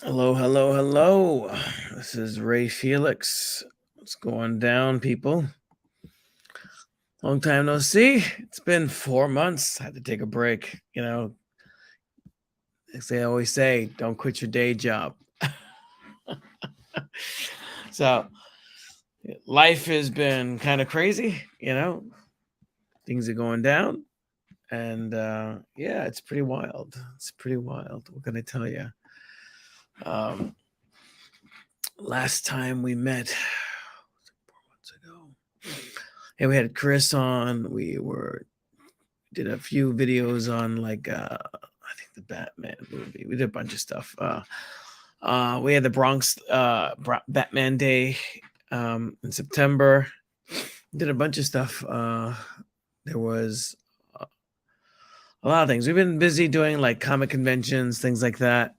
Hello, hello, hello. This is Ray Felix. What's going down, people? Long time no see. It's been 4 months. I had to take a break. As they always say, don't quit your day job. So, life has been kind of crazy. Things are going down. And yeah, it's pretty wild. It's pretty wild. What can I tell you? Um, Last time we met, 4 months ago. And we had Chris on. Did a few videos on I think the Batman movie. We did a bunch of stuff. We had the Bronx Batman Day in September. Did a bunch of stuff. There was a lot of things. We've been busy doing like comic conventions, things like that.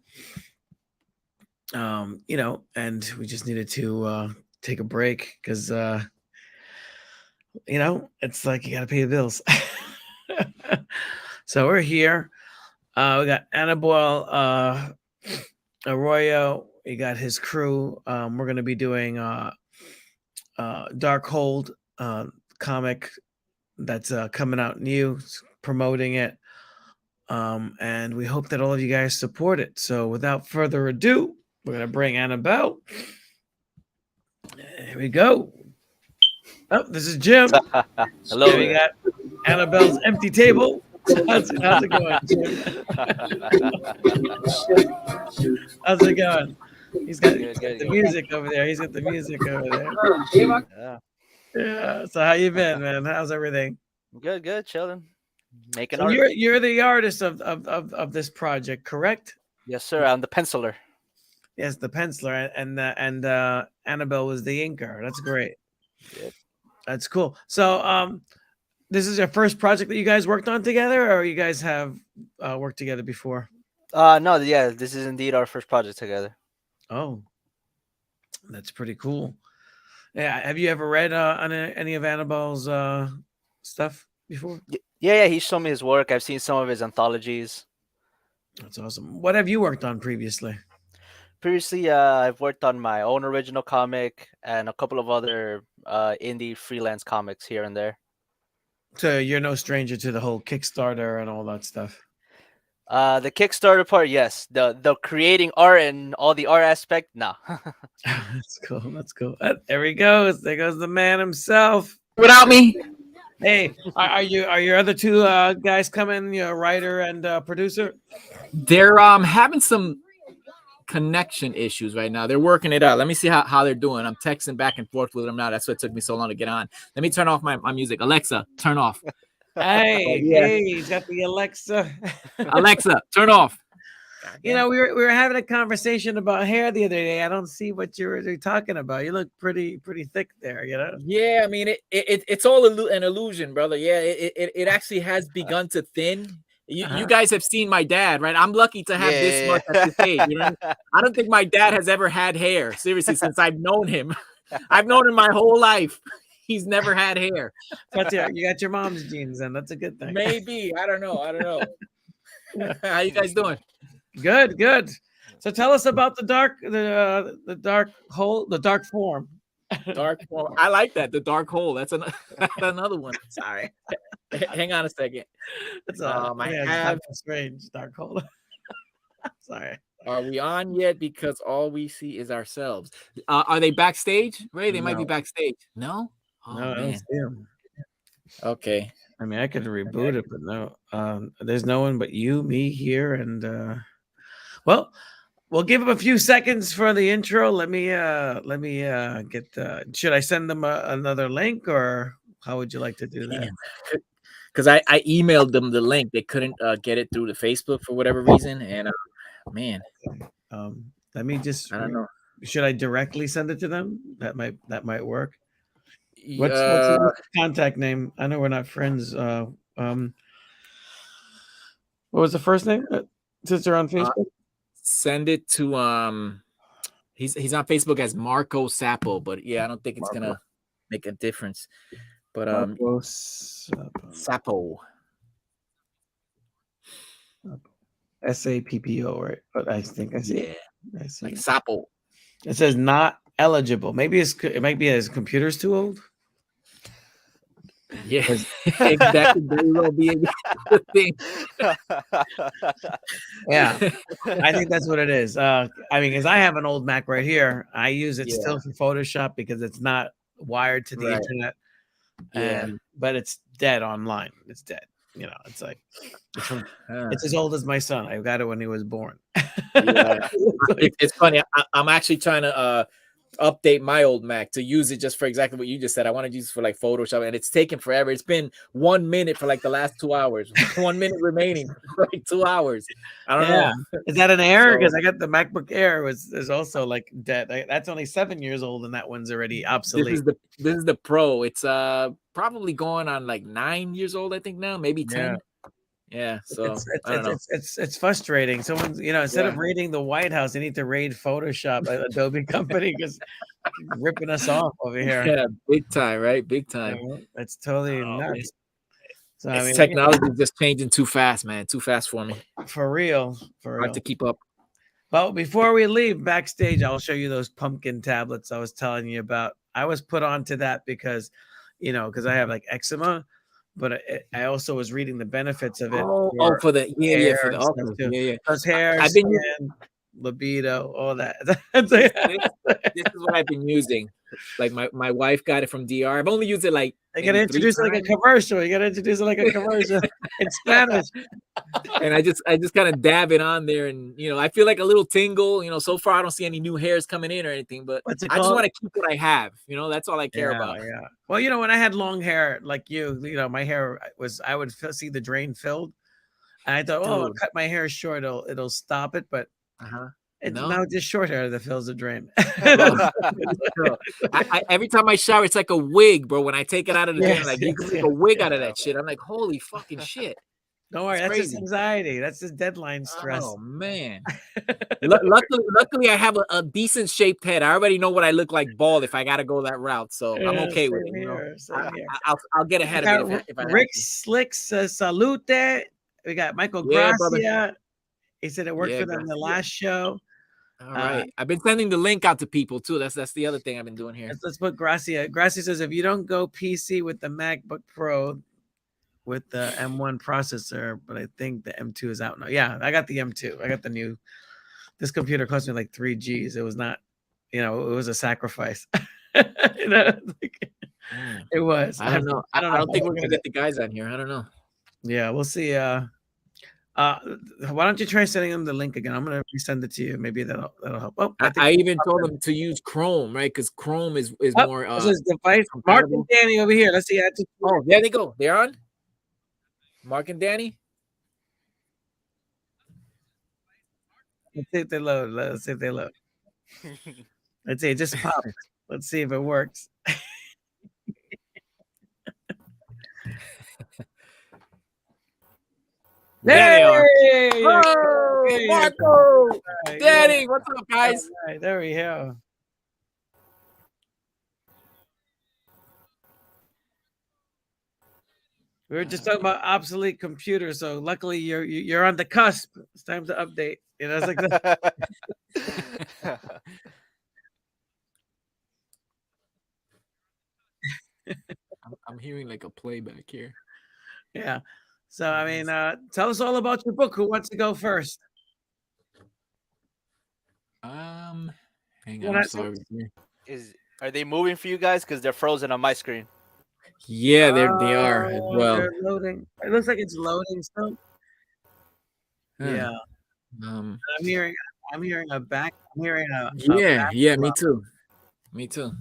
And we just needed to take a break because it's like you got to pay the bills. So we're here. We got Anibal Arroyo. We got his crew. We're going to be doing Darkhold comic that's coming out new, promoting it. And we hope that all of you guys support it. So without further ado, we're going to bring Annabelle. Here we go. Oh, this is Jim. Hello. Here we got Annabelle's empty table. How's it going, Jim? How's it going? He's got the music over there. He's got the music over there. Yeah. So how you been, man? How's everything? Good, chilling. Making So art. you're the artist of this project, correct? Yes, sir. I'm the penciler. Yes, the penciler, and Annabelle was the inker. That's great. Yep. That's cool. So this is your first project that you guys worked on together, or you guys have worked together before? No, yeah, this is indeed our first project together. Oh, that's pretty cool. Yeah, have you ever read on any of Annabelle's stuff before? Yeah. He showed me his work. I've seen some of his anthologies. That's awesome. What have you worked on previously? Previously, I've worked on my own original comic and a couple of other indie freelance comics here and there. So you're no stranger to the whole Kickstarter and all that stuff. The Kickstarter part, yes. The creating art and all the art aspect, no. That's cool. That's cool. There he goes. There goes the man himself. Without me. Hey, are your other two guys coming? Your writer and producer. They're having some connection issues right now. They're working it out. Let me see how they're doing. I'm texting back and forth with them now. That's what it took me so long to get on. Let me turn off my music. Alexa, turn off. Hey, hey, he's got the Alexa. Alexa, turn off. We were having a conversation about hair the other day. I don't see what you're talking about. You look pretty thick there, Yeah, I mean it's all an illusion, brother. Yeah, it actually has begun to thin. You guys have seen my dad, right? I'm lucky to have this much at this age. I don't think my dad has ever had hair. Seriously, since I've known him. I've known him my whole life. He's never had hair. But you got your mom's genes, then that's a good thing. Maybe. I don't know. How you guys doing? Good. So tell us about the dark hole, the dark form. Dark hole. I like that. The dark hole. That's another one. Sorry. Hang on a second. It's have strange dark hole. Sorry. Are we on yet? Because all we see is ourselves. Are they backstage? Ray, they might be backstage. No? Oh, no, I don't see them. Okay. I mean, I could reboot it, but no. There's no one but you, me here, and well, we'll give them a few seconds for the intro. Let me get. Should I send them another link, or how would you like to do that? Because I emailed them the link. They couldn't get it through the Facebook for whatever reason, and man. Let me just. I don't know. Should I directly send it to them? That might work. What's the contact name? I know we're not friends. What was the first name? Since they're on Facebook. Send it to he's on Facebook as Marco Sapo, but yeah, I don't think it's gonna make a difference. But Marco Sapo. SAPPO, right? But I think I see. Yeah. I see. Like Sapo. It says not eligible. Maybe it might be his computer's too old. Yeah, that could very well be a thing. Yeah, I think that's what it is. I mean, because I have an old Mac right here. I use it still for Photoshop because it's not wired to the internet. And but it's dead online. It's dead. You know, it's like it's as old as my son. I got it when he was born. It's funny. I'm actually trying to update my old Mac to use it just for exactly what you just said. I want to use it for like Photoshop, and it's taken forever. It's been 1 minute for like the last 2 hours. 1 minute remaining for like 2 hours. I don't know. Is that an Air? Because I got the MacBook Air is also like dead. That's only 7 years old, and that one's already obsolete. This is the Pro. It's probably going on like 9 years old, I think now, maybe 10. Yeah, so it's frustrating. Someone's, instead of raiding the White House, they need to raid Photoshop, Adobe company, because ripping us off over here. Yeah, big time, right? Big time. It's totally nuts. So I mean, technology is just changing too fast, man. Too fast for me. For real. Hard to keep up. Well, before we leave backstage, I'll show you those pumpkin tablets I was telling you about. I was put onto that because I have like eczema. But I also was reading the benefits of it. For the hair, Those hair, I've been using libido, all that. This is what I've been using. Like my wife got it from DR. I've only used it like. You gotta introduce it like a commercial. You gotta introduce it like a commercial in Spanish. And I just kind of dab it on there, and I feel like a little tingle. So far I don't see any new hairs coming in or anything, but I just want to keep what I have. That's all I care about. Yeah. Well, when I had long hair like my hair I would see the drain filled, and I thought, I'll cut my hair short. It'll stop it, but it's now just short hair that fills the drain. Every time I shower, it's like a wig, bro. When I take it out of the drain, like you can make a wig out of that shit. I'm like, holy fucking shit. Don't worry, that's just anxiety. That's just deadline stress. Oh man. Luckily, I have a decent shaped head. I already know what I look like bald if I gotta go that route. So I'm okay with it. I'll get ahead of it if I Rick Slicks says salute. We got Michael Gracia. He said it worked for them in the last show. All right. I've been sending the link out to people too. That's the other thing I've been doing here. Let's put Gracia. Gracia says if you don't go PC with the MacBook Pro with the M1 processor, but I think the M2 is out now. Yeah, I got the M2. I got the new. This computer cost me like 3 G's. It was not, it was a sacrifice. It was. I don't know. I don't think we're gonna get the guys on here. I don't know. Yeah, we'll see. Why don't you try sending them the link again? I'm gonna resend it to you. Maybe that'll help. Oh, I even told them to use Chrome, right? Because Chrome is more. This is device. Marc and Danny over here. Let's see. Oh, there they go. They're on. Marc and Danny. Let's see if they load. Let's see if they load. Let's see. It just popped. Let's see if it works. There they are. Oh, Marco, Danny, what's up, guys? Right, there we go. We were just talking about obsolete computers, so luckily you're on the cusp. It's time to update. It's like that. I'm hearing like a playback here. Yeah. So I mean, tell us all about your book. Who wants to go first? Hang on. Sorry. Are they moving for you guys? Because they're frozen on my screen. Yeah, they are as well. They're loading. It looks like it's loading still. Yeah. I'm hearing a back. I'm hearing a yeah. Me too. Me too.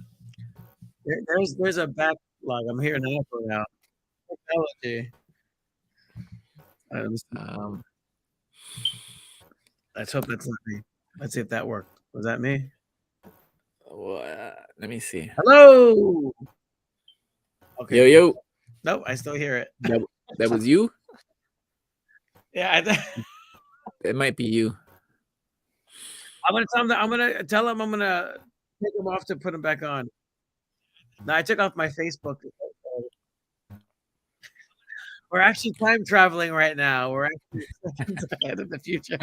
There's a backlog. I'm hearing an echo now. Technology. Let's hope that's not me. Let's see if that worked. Was that me? Let me see. Hello. Okay. Yo. Nope, I still hear it. That was you? Yeah. It might be you. I'm gonna tell him I'm gonna take him off to put him back on. No, I took off my Facebook. We're actually time traveling right now. We're actually ahead of the future.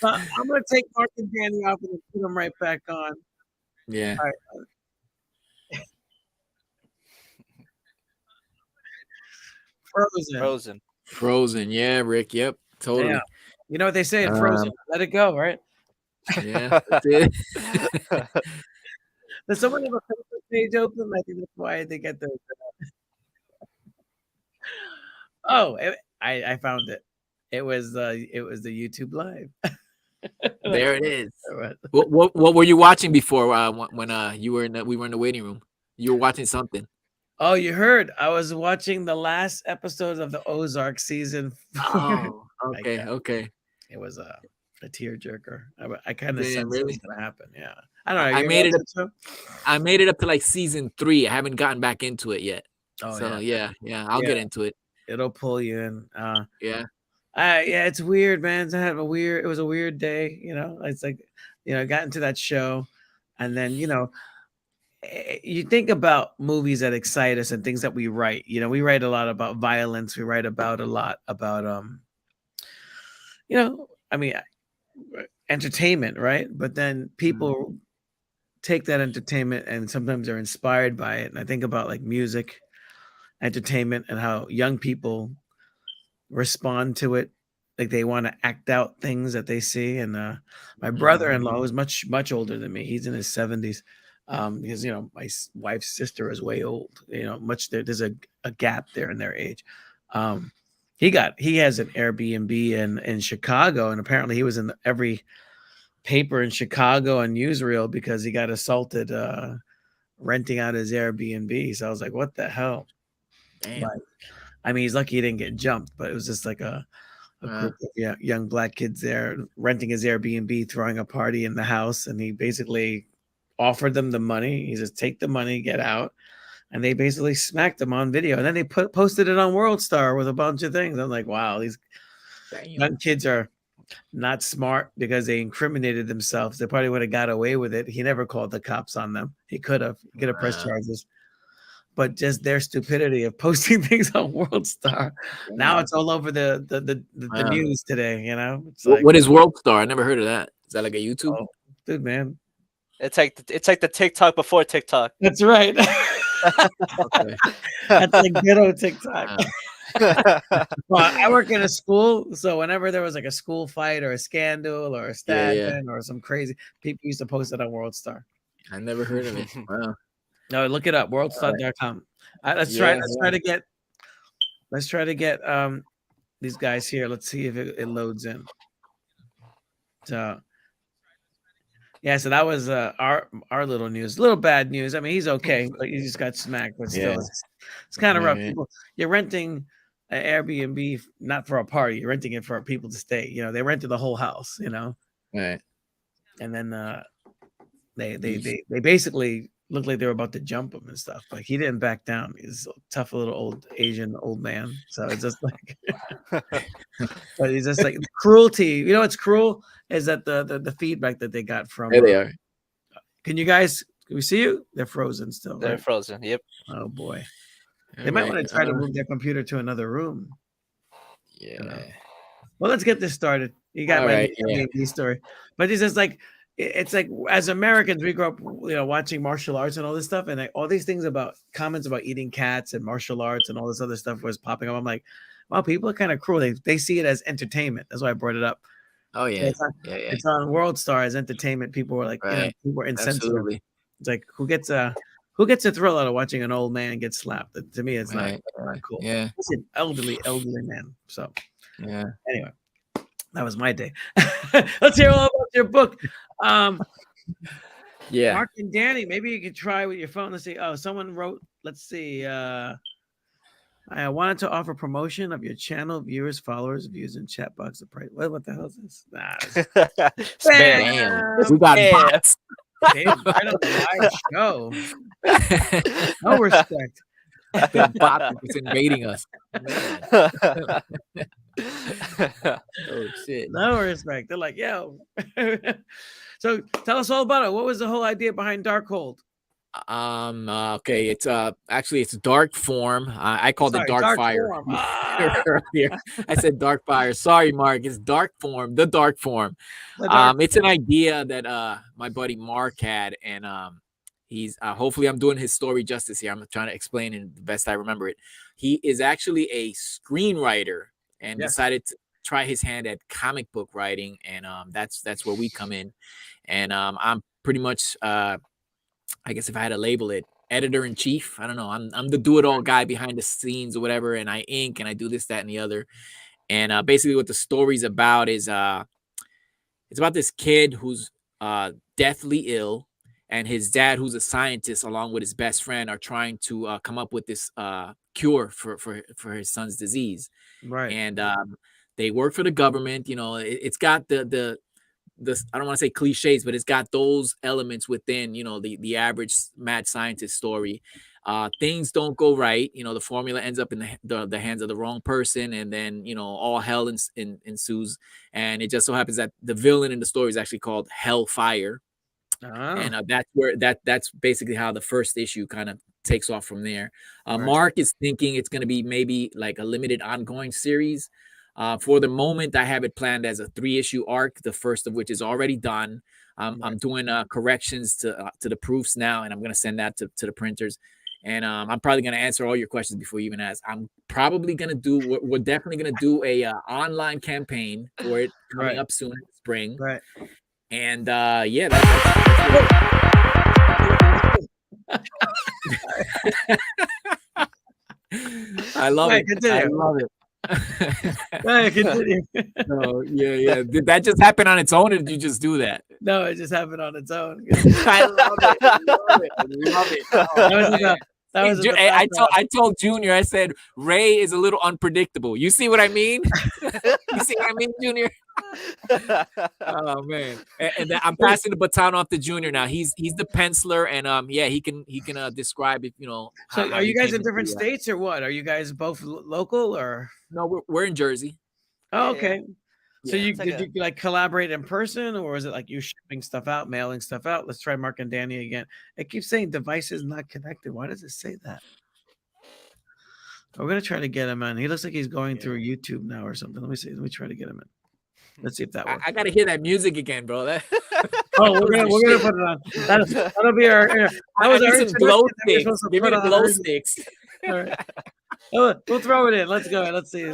I'm gonna take Mark and Danny off and put them right back on. Yeah. All right. Frozen. Frozen. Yeah, Rick. Yep. Totally. Yeah. You know what they say in Frozen? Let it go, right? Yeah. That's it. Does someone have a Facebook page open? I think that's why they get the. Oh, I found it. It was the YouTube live. There it is. What were you watching before when you were we were in the waiting room? You were watching something. Oh, you heard? I was watching the last episode of the Ozark season. Oh, okay, okay. It was a tearjerker. I kind of Damn, sensed really? it was gonna happen. Yeah, I don't know. I made it up. Show? I made it up to like season 3. I haven't gotten back into it yet. Oh so yeah, I'll get into it. It'll pull you in. Yeah. Yeah, it's weird, man. It was a weird day. You know, it's like, I got into that show, and then you think about movies that excite us and things that we write. We write a lot about violence. We write about a lot about I mean, entertainment, right? But then people take that entertainment and sometimes they're inspired by it. And I think about like music, entertainment, and how young people respond to it. Like they want to act out things that they see. And my brother-in-law was much older than me. He's in his 70s. Because my wife's sister is way old. There's a gap there in their age. He has an Airbnb in Chicago, and apparently he was in every paper in Chicago and newsreel because he got assaulted renting out his Airbnb. So I was like, what the hell? Damn. Like, I mean, he's lucky he didn't get jumped, but it was just like a group of young black kids there renting his Airbnb, throwing a party in the house, and he basically offered them the money. He says, take the money, get out. And they basically smacked them on video. And then they posted it on World Star with a bunch of things. I'm like, wow, these young kids are not smart because they incriminated themselves. They probably would have got away with it. He never called the cops on them. He could have pressed charges. But just their stupidity of posting things on World Star. Now it's all over the news today, It's like, what is World Star? I never heard of that. Is that like a YouTube? Oh, dude, man. It's like the TikTok before TikTok. That's right. Okay. That's like ghetto TikTok. Well, I work in a school, so whenever there was like a school fight or a scandal or a stand or some crazy, people used to post it on World Star. I never heard of it. Wow. No, look it up, worldstar.com. Let's try to get these guys here. Let's see if it loads in. So yeah, so that was our little news. A little bad news. I mean, he's okay, but he just got smacked. But still, it's kind of rough. You're renting an Airbnb not for a party. You're renting it for people to stay. They rented the whole house. Right. And then they basically looked like they were about to jump him and stuff. But he didn't back down. He's a tough little old Asian old man. So it's just like, but he's just like cruelty. What's cruel is that the feedback that they got from. There they are. Can we see you? They're frozen still. They're frozen. Yep. Oh boy. They might want to try to move their computer to another room. Yeah. Well, let's get this started. You got my story. But it's just like, it's like as Americans, we grew up, watching martial arts and all this stuff, and all these things about comments about eating cats and martial arts and all this other stuff was popping up. I'm like, wow, people are kind of cruel. They see it as entertainment. That's why I brought it up. Oh yeah, it's on World Star as entertainment. People were like, people were insensitive. Absolutely. It's like who gets a thrill out of watching an old man get slapped? To me, it's not cool. Yeah, it's an elderly man. So yeah. Anyway, that was my day. Let's hear all about your book. Yeah, Mark and Danny, maybe you could try with your phone. Let's see. Oh, someone wrote. Let's see. I wanted to offer promotion of your channel, viewers, followers, views, and chat box of price. What the hell is this? Spam. We got bots. Right on the live show. No respect. The bot is invading us. Oh shit. No respect. They're like, yo. So tell us all about it. What was the whole idea behind Darkhold? Okay, it's actually it's Darkform. I called it Darkfire earlier. I said Darkfire. Sorry, Mark. It's Darkform. The Darkform. It's an idea that my buddy Marc had, and he's hopefully I'm doing his story justice here. I'm trying to explain it the best I remember it. He is actually a screenwriter and decided to try his hand at comic book writing, and that's where we come in. And I'm pretty much I guess if I had to label it, editor-in-chief. I don't know. I'm the do-it-all guy behind the scenes or whatever, and I ink and I do this, that, and the other. And basically what the story's about is it's about this kid who's deathly ill, and his dad, who's a scientist, along with his best friend, are trying to come up with this cure for his son's disease. Right. And they work for the government. You know, it's got the I don't want to say cliches, but it's got those elements within, you know, the average mad scientist story. Things don't go right. You know, the formula ends up in the hands of the wrong person, and then, you know, all hell ensues. And it just so happens that the villain in the story is actually called Hellfire. And that's basically how the first issue kind of takes off from there. Marc is thinking it's going to be maybe like a limited ongoing series. For the moment, I have it planned as a 3-issue arc, the first of which is already done. I'm doing corrections to the proofs now, and I'm going to send that to the printers. And I'm probably going to answer all your questions before you even ask. I'm probably going to do, we're definitely going to do a online campaign for it coming up soon in the spring. Right. And yeah, I love it. Continue. I love it. Continue. No, yeah. Did that just happen on its own, or did you just do that? No, it just happened on its own. I love it. I love it. I told Junior, I said, Ray is a little unpredictable. You see what I mean? You see what I mean, Junior? Oh man. And I'm passing the baton off to Junior now. He's the penciler, and yeah, he can describe it, you know. So are you guys in different states or what? Are you guys both local or? No, we're in Jersey. Oh, okay. So Yeah. did you like collaborate in person, or is it like you shipping stuff out, mailing stuff out? Let's try Marc and Danny again. It keeps saying devices not connected. Why does it say that? We're gonna try to get him in. He looks like he's going through YouTube now or something. Let me see. Let me try to get him in. Let's see if that works. I gotta hear that music again, bro. Oh, we're gonna put it on. That'll be our. That was our some glow sticks. Give me the glow sticks. All right. We'll throw it in. Let's go. Let's see.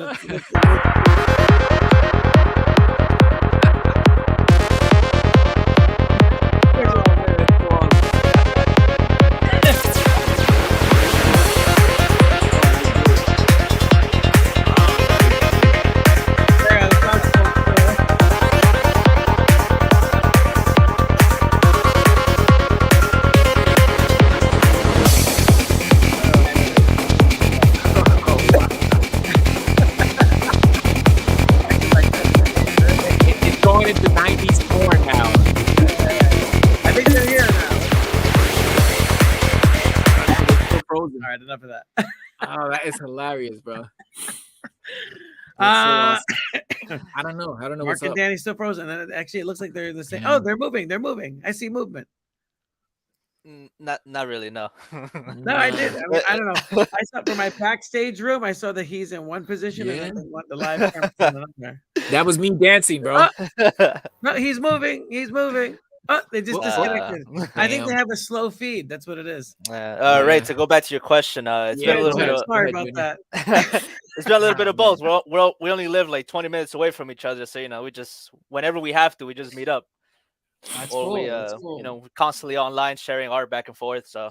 Into 90s porn now. I think they're here now. Frozen. All right, enough of that. Oh, that is hilarious, bro. I don't know. Marc and Danny's still frozen. And actually, it looks like they're the same. Yeah. Oh, they're moving. They're moving. I see movement. Not really, no. No, I did. I mean, I don't know. I saw from my backstage room. I saw that he's in one position and the live camera there. That was me dancing, bro. No, he's moving. He's moving. Oh, they just disconnected. I think they have a slow feed. That's what it is. Right. To go back to your question, it's been a little bit. Sorry about that. It's been a little bit of both. We only live like 20 minutes away from each other, so we just whenever we have to, we just meet up. That's or cool. we That's cool. we're constantly online sharing art back and forth. So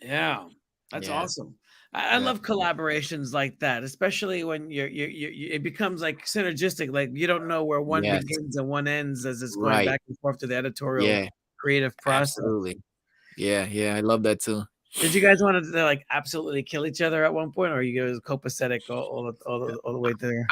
yeah, that's awesome. I love collaborations like that, especially when it becomes like synergistic. Like you don't know where one begins and one ends as it's going back and forth to the editorial creative process. Absolutely. Yeah, I love that too. Did you guys want to like absolutely kill each other at one point, or are you guys copacetic all the way there?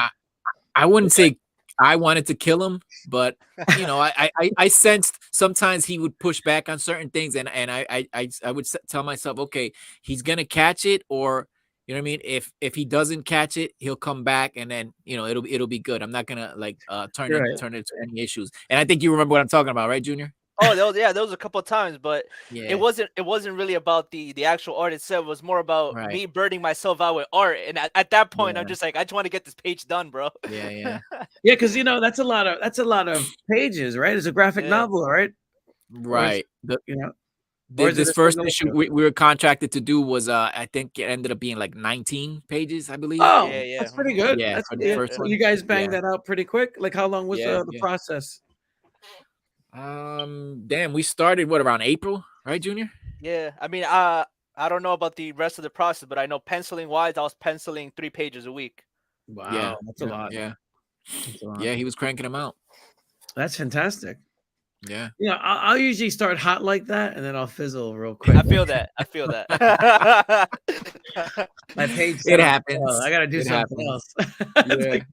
I wouldn't say I wanted to kill him, but I sensed sometimes he would push back on certain things, and I would tell myself, okay, he's gonna catch it, or you know what I mean. If he doesn't catch it, he'll come back, and then it'll be good. I'm not gonna like turn it into any issues. And I think you remember what I'm talking about, right, Junior? Oh, there was a couple of times, but Yeah. it wasn't really about the actual art itself. It was more about Right. me burning myself out with art. And at that point, Yeah. I'm just like, I just want to get this page done, bro. Yeah. Yeah. Yeah, because that's a lot of pages, right? It's a graphic Yeah. novel, right? Or is, Right. The, or is it this a first single issue issue? we were contracted to do was I think it ended up being like 19 pages, I believe. Oh, Yeah. that's pretty Mhm. good. Yeah, That's for the Yeah. first one. you guys banged Yeah. that out pretty quick. Like, how long was Yeah, the yeah. process? Damn, we started around April, right, Junior? Yeah. I mean, I don't know about the rest of the process, but I know penciling wise, I was penciling 3 pages a week. Wow, Yeah, that's a lot. Yeah, That's a lot. yeah. He was cranking them out. That's fantastic. Yeah. I'll usually start hot like that, and then I'll fizzle real quick. I feel that. My page. It happens. Oh, I got to do It something happens. else.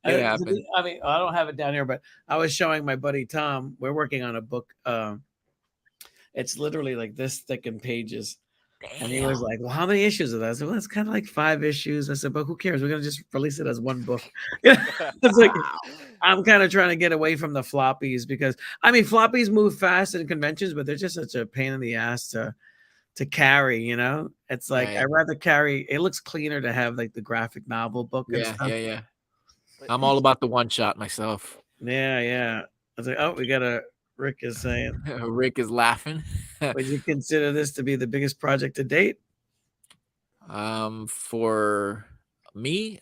Yeah, it happens. I mean, I don't have it down here, but I was showing my buddy Tom. We're working on a book. It's literally like this thick in pages. And he was like, "Well, how many issues of that?" I said, "Well, it's kind of like 5 issues." I said, "But who cares? We're gonna just release it as one book." It's like I'm kind of trying to get away from the floppies because I mean floppies move fast in conventions, but they're just such a pain in the ass to carry. It's like Right. I'd rather carry. It looks cleaner to have like the graphic novel book and Yeah, stuff. yeah. I'm all about the one shot myself. Yeah. I was like, oh, we got a Rick is saying, Rick is laughing. would you consider this to be the biggest project to date? For me,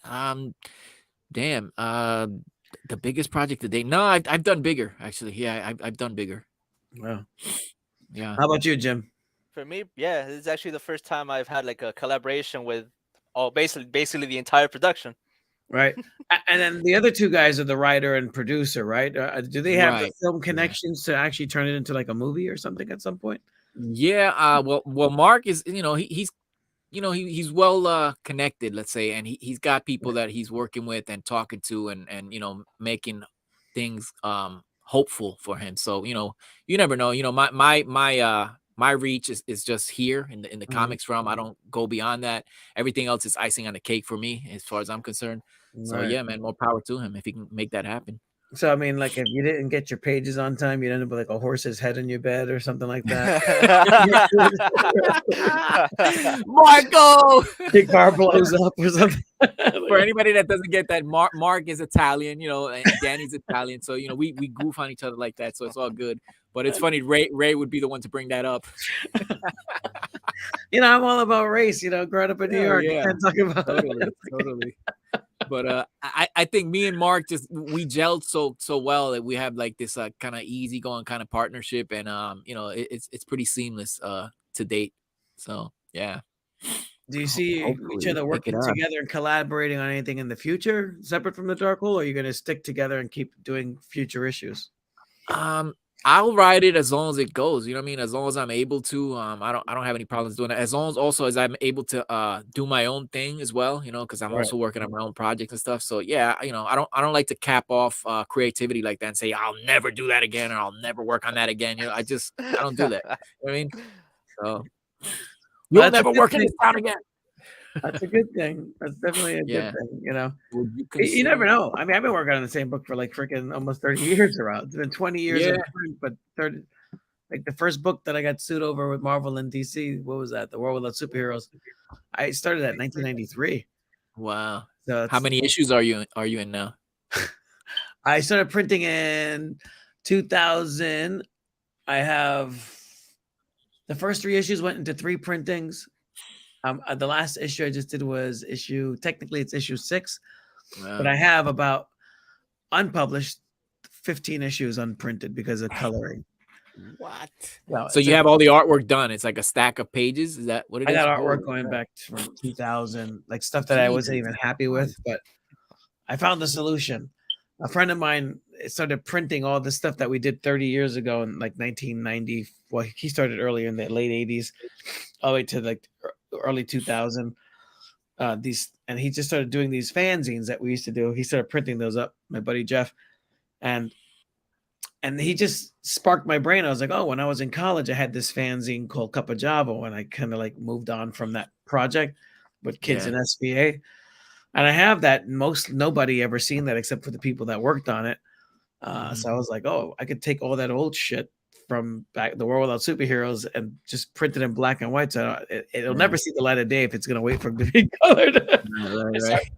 damn, the biggest project to date. No, I've done bigger actually. Yeah, I've done bigger. Wow. Yeah. How about you, Jim? For me, yeah, this is actually the first time I've had like a collaboration with basically the entire production. Right. And then the other 2 guys are the writer and producer, right? Do they have the Right. film connections to actually turn it into like a movie or something at some point? Yeah. Well, Mark is, he's well connected, let's say, and he's got people that he's working with and talking to and making things hopeful for him. So, you never know. My reach is just here in the comics realm. I don't go beyond that. Everything else is icing on the cake for me as far as I'm concerned. So Right. yeah, man, more power to him if he can make that happen. So I mean, like if you didn't get your pages on time, you'd end up with like a horse's head in your bed or something like that. Marco! Your car blows up or something. For anybody that doesn't get that, Mark is Italian, and Danny's Italian, so we goof on each other like that, so it's all good. But it's funny, Ray would be the one to bring that up. I'm all about race. Growing up in New York, yeah. can't talk about Totally. But I think me and Mark we gelled so well that we have like this kind of easygoing kind of partnership, and it's pretty seamless to date. So yeah. Do you see Hopefully each other we pick it working up. together and collaborating on anything in the future, separate from the Dark Hole, or are you going to stick together and keep doing future issues? I'll ride it as long as it goes. You know what I mean? As long as I'm able to. I don't have any problems doing it. As long as I'm able to do my own thing as well. Because I'm also working on my own projects and stuff. So yeah, I don't like to cap off creativity like that and say I'll never do that again or I'll never work on that again. I don't do that. You know what I mean? So you'll never work in this town again. That's a good thing. That's definitely a good thing. You never consider- know. I mean, I've been working on the same book for like freaking almost 30 years around. It's been 20 years, in print, but 30. Like the first book that I got sued over with Marvel and DC, what was that? The World Without Superheroes. I started at 1993. Wow. So how many issues are you in now? I started printing in 2000. I have the first 3 issues went into 3 printings. The last issue I just did was technically it's issue 6, but I have about unpublished 15 issues unprinted because of coloring. What? Well, so you have all the artwork done. It's like a stack of pages. Is that what it is? I got artwork going back from 2000, like stuff that I wasn't even happy with, but I found the solution. A friend of mine started printing all the stuff that we did 30 years ago in like 1990. Well, he started earlier in the late 80s, all the way to like early 2000. And he just started doing these fanzines that we used to do. He started printing those up, my buddy Jeff, and he just sparked my brain. I was like, oh, when I was in college, I had this fanzine called Cup of Java, and I kind of like moved on from that project with kids in SBA. And I have that. Nobody ever seen that except for the people that worked on it. So I was like, oh, I could take all that old shit, from back the World Without Superheroes and just printed in black and white. So it'll Yeah. never see the light of day if it's gonna wait for it to be colored. Right.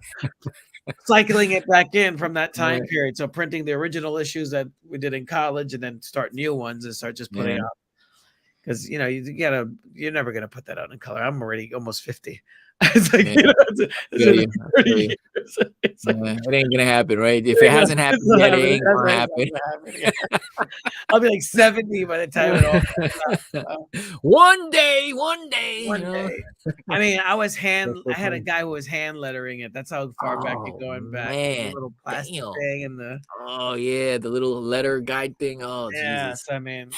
Cycling it back in from that time Right. period. So printing the original issues that we did in college and then start new ones and start just putting Yeah. out. Because you're never gonna put that out in color. I'm already almost 50. It's like, Yeah. it's Feel been you. 30 Feel you. years. It's like, Yeah, it ain't gonna happen, right? If it hasn't happened it's not yet, it happening. ain't That's gonna right, happen. it's not happening. I'll be like 70 by the time it all comes out. One day, One you know? day. I mean, I That's so had a funny. guy who was hand lettering it. That's how far back you're Oh, going back. The man. little plastic Damn. thing and the Oh yeah, the little letter guide thing. Oh Jesus. I mean,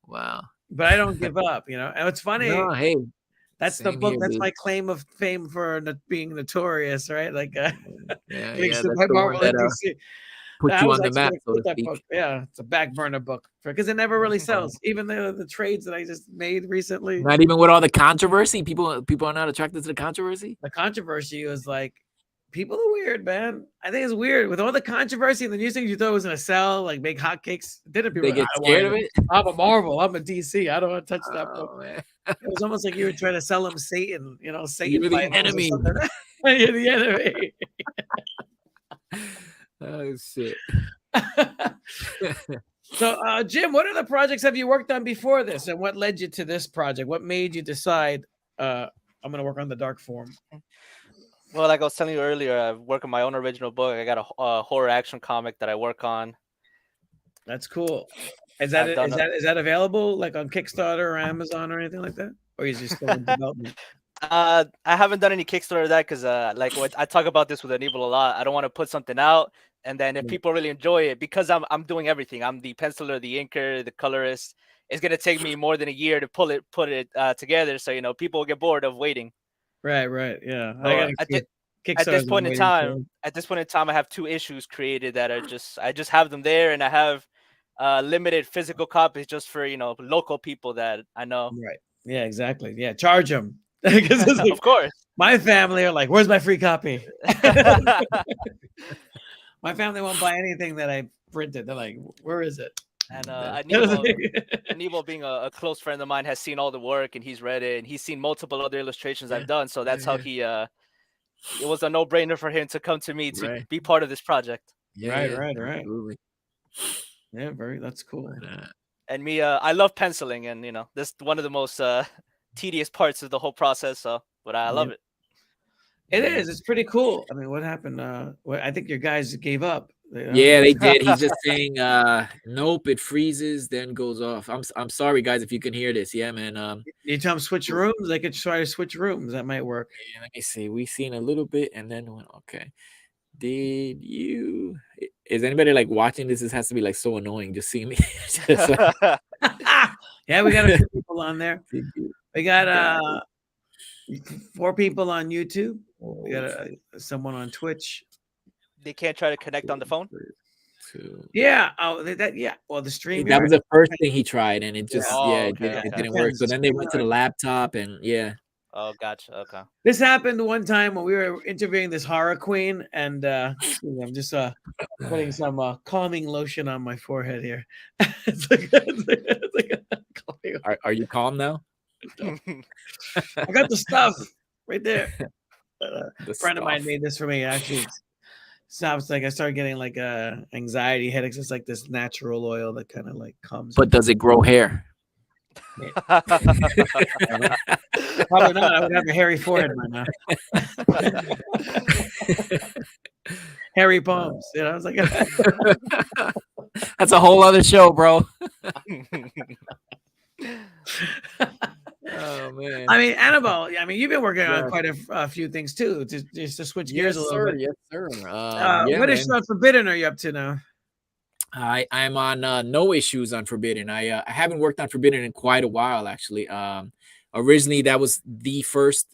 Wow. but I don't give up, And it's funny. No, hey. That's the Same book. here, That's dude. my claim of fame for being notorious, right? Like, Yeah, getting that's sued by the one Marvel that and DC. put I you was on the actually map, gonna so quit to that speak. book. Yeah, it's a back burner book because it never really sells. Even the trades that I just made recently. Not even with all the controversy. People are not attracted to the controversy. The controversy was like, people are weird, man. I think it's weird with all the controversy and the new things you thought was gonna sell, like make hotcakes. Didn't people? They get I don't scared want of it. it. I'm a Marvel. I'm a DC. I don't want to touch that book. Oh man, It was almost like you were trying to sell them Satan. Satan. you're the Bibles or enemy. something. You're the enemy. Oh shit. So, Jim, what other projects have you worked on before this, and what led you to this project? What made you decide I'm going to work on the Darkform? Well, like I was telling you earlier, I work on my own original book. I got a horror action comic that I work on. That's cool. Is that available like on Kickstarter or Amazon or anything like that, or is it still in development? I haven't done any Kickstarter of that because like what I talk about this with Anibal a lot. I don't want to put something out and then if people really enjoy it, because I'm doing everything. I'm the penciler, the inker, the colorist. It's gonna take me more than a year to put it together. So people will get bored of waiting. Right, yeah. At this point in time, I have 2 issues created that are I just have them there, and I have limited physical copies just for local people that I know. Right. Yeah, exactly. Yeah, charge them. Like, of course. My family are like, "Where's my free copy?" My family won't buy anything that I printed. They're like, "Where is it?" And Anibal being a close friend of mine has seen all the work and he's read it and he's seen multiple other illustrations I've done. So that's how he it was a no-brainer for him to come to me to be part of this project. Right. Absolutely. Yeah, that's cool. And me, I love penciling, and this is one of the most tedious parts of the whole process. But I love it. It is. It's pretty cool. I mean, what happened? I think your guys gave up. Yeah, they did. He's just saying, nope, it freezes, then goes off. I'm sorry, guys, if you can hear this. Yeah, man. You tell them switch rooms. They could try to switch rooms. That might work. Yeah, let me see. We seen a little bit, and then went okay. Did you? Is anybody like watching this? This has to be like so annoying. Just seeing me. Just like... Yeah, we got a few people on there. We got 4 people on YouTube. We got someone on Twitch. They can't try to connect on the phone. Yeah. Oh, yeah. Well, the stream. That was the first thing he tried, and it just it didn't work. So then they went to the laptop, and Oh, gotcha. Okay. This happened one time when we were interviewing this horror queen, and I'm just putting some calming lotion on my forehead here. Are you calm now? I got the stuff right there. A friend of mine made this for me. Actually, stops like I started getting like anxiety headaches. It's like this natural oil that kind of like comes. But does it grow hair? Yeah. Probably not. I would have a hairy forehead by now. Hairy palms. I was like, that's a whole other show, bro. Oh man. I mean, Anibal. I mean, you've been working on quite a few things too. Just to switch gears a little bit. Yes, sir. What issue on Forbidden are you up to now? I'm on no issues on Forbidden. I haven't worked on Forbidden in quite a while, actually. Originally, that was the first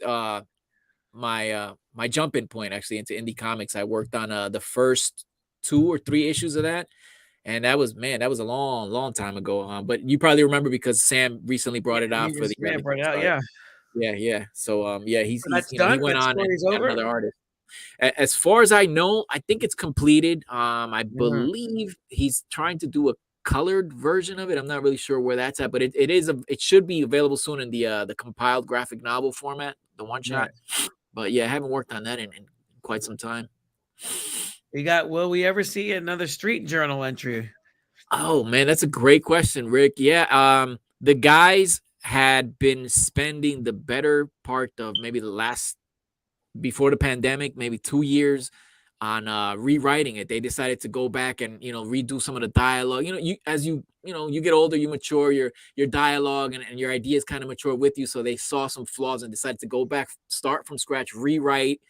my jump-in point actually into indie comics. I worked on the first 2 or 3 issues of that, and that was a long time ago. But you probably remember because Sam recently brought it out for the brought it out, yeah. So he's he went on and got another artist. As far as I know, I think it's completed. I believe he's trying to do colored version of it. I'm not really sure where that's at, but it should be available soon in the compiled graphic novel format, the one shot. Right. But yeah, I haven't worked on that in quite some time. Will we ever see another street journal entry? Oh man, that's a great question, Rick. Yeah, the guys had been spending the better part of maybe before the pandemic, maybe 2 years on rewriting it. They decided to go back and redo some of the dialogue. You get older, you mature, your dialogue and your ideas kind of mature with you. So they saw some flaws and decided to go back, start from scratch, rewrite,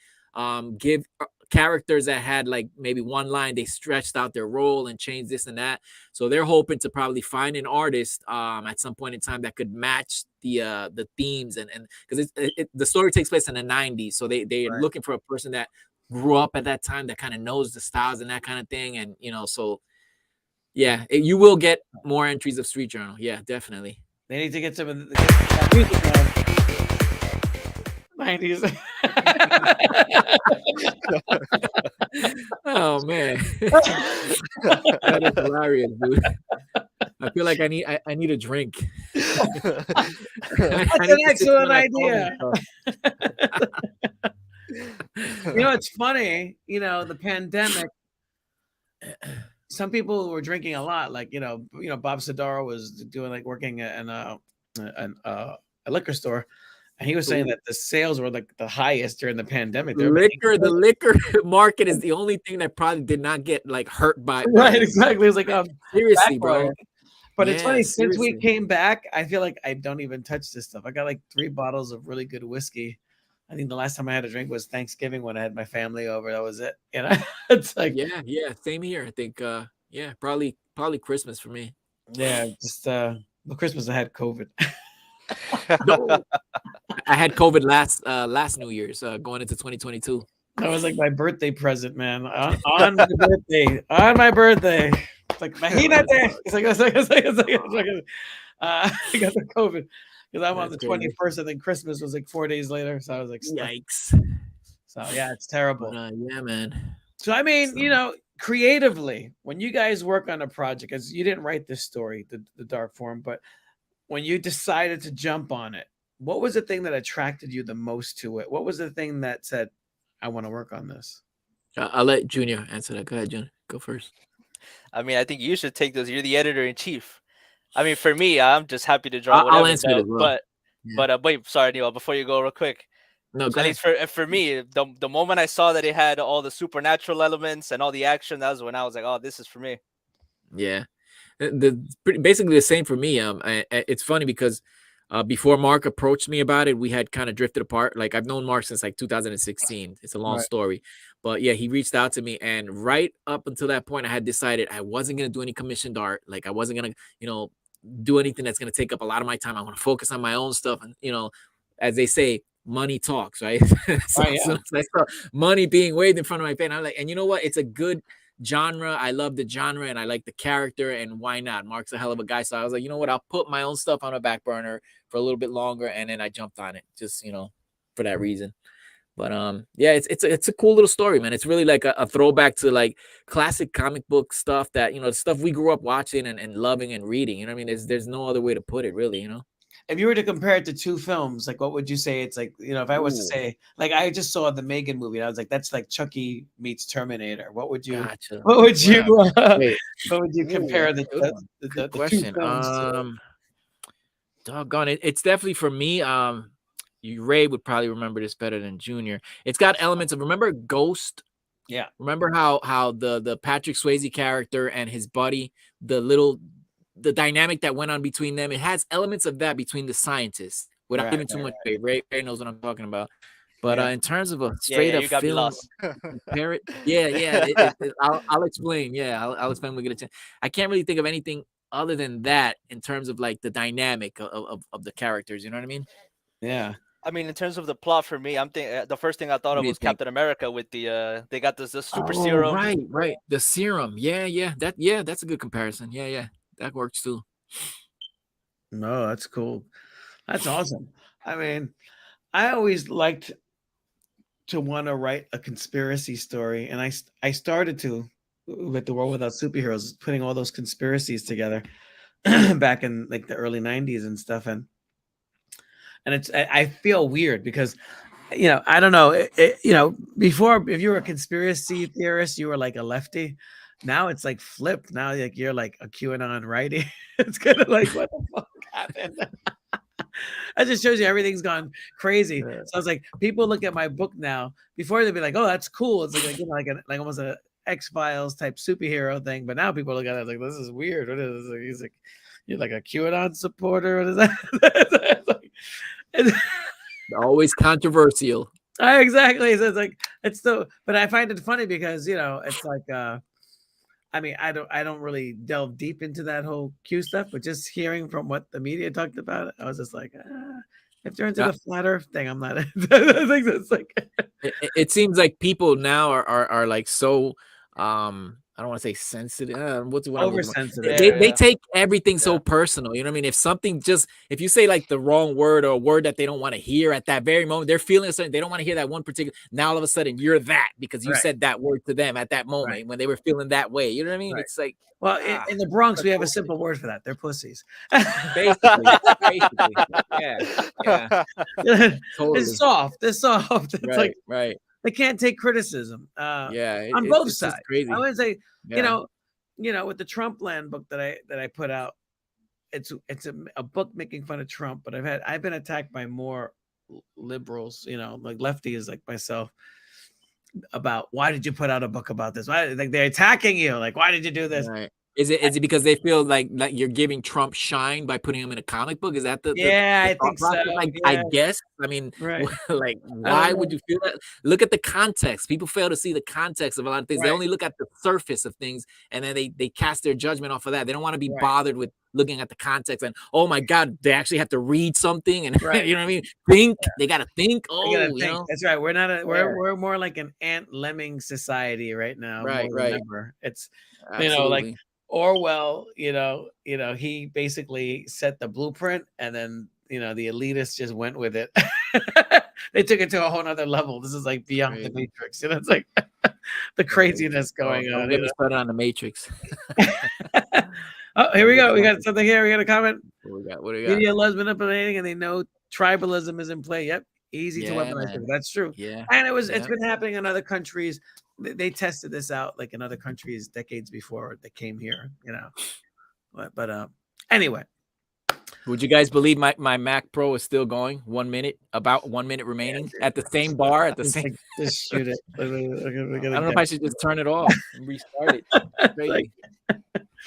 give characters that had like maybe one line, they stretched out their role and changed this and that. So they're hoping to probably find an artist at some point in time that could match the themes and because the story takes place in the 90s. So they're Right. looking for a person that grew up at that time, that kind of knows the styles and that kind of thing. And so yeah, you will get more entries of Street Journal. Yeah, definitely. They need to get some of the music on. 90s. Oh man, that is hilarious, dude. I feel like I need a drink. That's an excellent idea. It's funny, the pandemic, some people were drinking a lot, like Bob Sadaro was doing like working in a liquor store, and he was saying that the sales were like the highest during the pandemic. The liquor market is the only thing that probably did not get like hurt by right, exactly. It was like seriously, bro. But it's funny, since we came back, I feel like I don't even touch this stuff. I got like 3 bottles of really good whiskey. I think the last time I had a drink was Thanksgiving when I had my family over. That was it. It's like yeah, same here. I think probably Christmas for me. Yeah, just Christmas I had COVID. No, I had COVID last New Year's, going into 2022. That was like my birthday present, man. On my birthday. On my birthday. It's like Imagínate. It's like I got the COVID because I'm on the 21st, and then Christmas was like 4 days later. So I was like, yikes. So yeah, it's terrible. But, yeah, man. So I mean, creatively, when you guys work on a project, as you didn't write this story, the Darkform, but when you decided to jump on it, what was the thing that attracted you the most to it? What was the thing that said, I want to work on this? I'll let Junior answer that. Go ahead, Junior. Go first. I mean, I think you should take those. You're the editor-in-chief. I mean, for me, I'm just happy to draw whatever. I'll answer it as well. But wait, sorry, Neil, before you go real quick. No, so at least for me, the moment I saw that it had all the supernatural elements and all the action, that was when I was like, oh, this is for me. Yeah. Basically the same for me. It's funny because before Marc approached me about it, we had kind of drifted apart. Like I've known Marc since like 2016. It's a long story, but yeah, he reached out to me, and right up until that point, I had decided I wasn't gonna do any commissioned art. Like I wasn't gonna, do anything that's gonna take up a lot of my time. I want to focus on my own stuff, and as they say, money talks, right? So I saw money being waved in front of my face. I'm like, and you know what? It's a good genre. I love the genre and I like the character, and why not? Marc's a hell of a guy. So I was like, you know what? I'll put my own stuff on a back burner for a little bit longer, and then I jumped on it just for that reason. But yeah, it's a cool little story, man. It's really like a throwback to like classic comic book stuff that the stuff we grew up watching and loving and reading. You know what I mean? There's no other way to put it, really. If you were to compare it to 2 films, like what would you say it's like? If I was to say, like I just saw the Megan movie, and I was like, that's like Chucky meets Terminator. What would you? Gotcha. What would you? What would you compare the question? 2 films Doggone it! It's definitely for me. Ray would probably remember this better than Junior. It's got elements of, remember Ghost? Yeah. Remember how the Patrick Swayze character and his buddy, the dynamic that went on between them, it has elements of that between the scientists without giving too much weight. Ray knows what I'm talking about. But in terms of a straight up film, compare it. I'll explain. I'll explain when we get a chance. I can't really think of anything other than that in terms of like the dynamic of the characters. You know what I mean? Yeah. I mean, in terms of the plot, for me, the first thing I thought of was Captain America with they got this super serum. Right. The serum. Yeah. That's a good comparison. Yeah. That works too. No, that's cool. That's awesome. I mean, I always liked to want to write a conspiracy story, and I started to, with the World Without Superheroes, putting all those conspiracies together back in like the early '90s and stuff, and I feel weird because I don't know, before, if you were a conspiracy theorist, you were like a lefty. Now it's like flipped. Now like you're like a QAnon righty. It's kind of like, what the fuck happened? That just shows you everything's gone crazy. Yeah. So I was like, people look at my book now. Before they'd be like, "Oh, that's cool." It's like like almost a X-Files type superhero thing. But now people look at it like, "This is weird." What is this? He's like, "You're like a QAnon supporter." What is that? It's Always controversial. exactly. So it's like but I find it funny because it's like I mean, I don't really delve deep into that whole Q stuff, but just hearing from what the media talked about, I was just like, if they're into the flat Earth thing, I'm not. I think that's like. It seems like people now are like so. I don't want to say sensitive. What's what Oversensitive. They take everything so personal. You know what I mean? If you say like the wrong word or a word that they don't want to hear at that very moment, they're feeling something. They don't want to hear that one particular. Now all of a sudden you're that because you said that word to them at that moment when they were feeling that way. You know what I mean? It's like, well, in the Bronx, we have a simple word for that. They're pussies. basically. Yeah. Totally. It's soft. It's like right. They can't take criticism. On both sides. Crazy. I would say, with the Trump land book that I put out, it's a book making fun of Trump, but I've been attacked by more liberals, like lefties like myself, about why did you put out a book about this? Why, like, they're attacking you? Like, why did you do this? Right. Is it because they feel like you're giving Trump shine by putting him in a comic book? Is that the I think so. I guess. I mean, like, why would you feel that? Look at the context. People fail to see the context of a lot of things. They only look at the surface of things, and then they cast their judgment off of that. They don't want to be bothered with looking at the context and, oh my God, they actually have to read something and you know what I mean? Think. They gotta think. That's right. We're not we're more like an ant lemming society right now. Right. It's absolutely. like Orwell, he basically set the blueprint, and then the elitists just went with it. They took it to a whole nother level. This is like beyond the Matrix. It's like the craziness going on. Get me started on the Matrix. Oh, here we go. We got something here. We got a comment. What do we got? Media loves manipulating, and they know tribalism is in play. Yep, easy to weaponize. That's true. Yeah, and it's been happening in other countries. They tested this out like in other countries decades before they came here, But anyway, would you guys believe my Mac Pro is still going? 1 minute, about 1 minute remaining at the same bar at the same. Just shoot it. I don't know if I should just turn it off and restart it.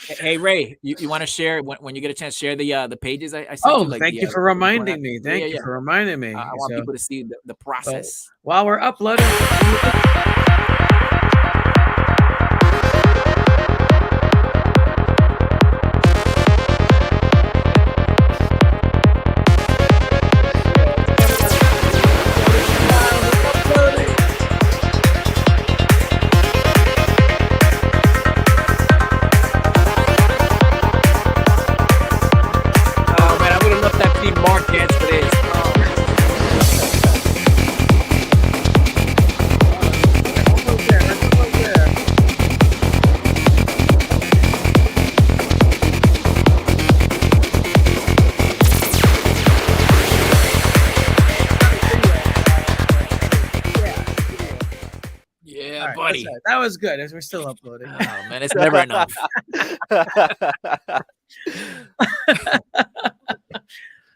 Hey Ray, you want to share when you get a chance? Share the pages I sent you. Thank you for reminding me. Thank you for reminding me. I want people to see the process while we're uploading. Marc dance for this. Yeah, buddy. That was good. As we're still uploading. Oh man, it's never enough.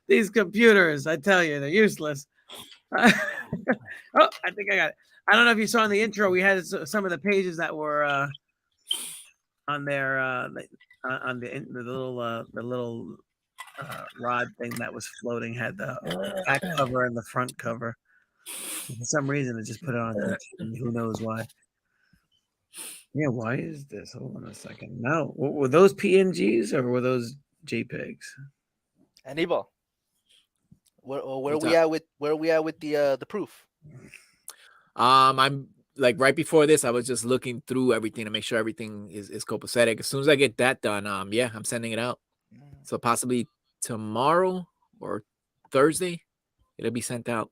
These computers, I tell you, they're useless. I think I got it. I don't know if you saw in the intro, we had some of the pages that were on there on the little rod thing that was floating, had the back cover and the front cover. For some reason, it just put it on. Who knows why? Yeah, why is this? Hold on a second. No, were those PNGs or were those JPEGs? Anibal, where are we at with the proof? I'm like right before this, I was just looking through everything to make sure everything is copacetic. As soon as I get that done, I'm sending it out. So possibly tomorrow or Thursday, it'll be sent out.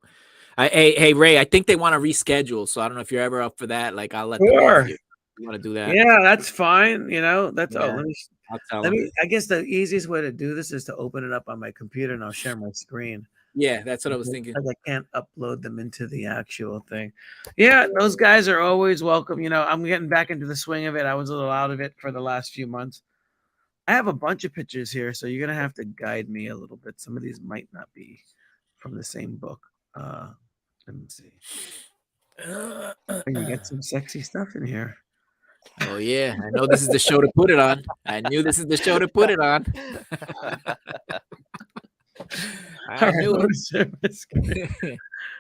Hey Ray, I think they want to reschedule, so I don't know if you're ever up for that. Like, I'll let them know. you want to do that. Yeah, that's fine. You know, that's Yeah, let me I'll tell him. I guess the easiest way to do this is to open it up on my computer and I'll share my screen. Yeah, that's what I was thinking. Because I can't upload them into the actual thing. Yeah, those guys are always welcome. You know, I'm getting back into the swing of it. I was a little out of it for the last few months. I have a bunch of pictures here, so you're gonna have to guide me a little bit. Some of these might not be from the same book. Let me see. You get some sexy stuff in here. Oh yeah, I know this is the show to put it on. I knew this is the show to put it on. I knew it.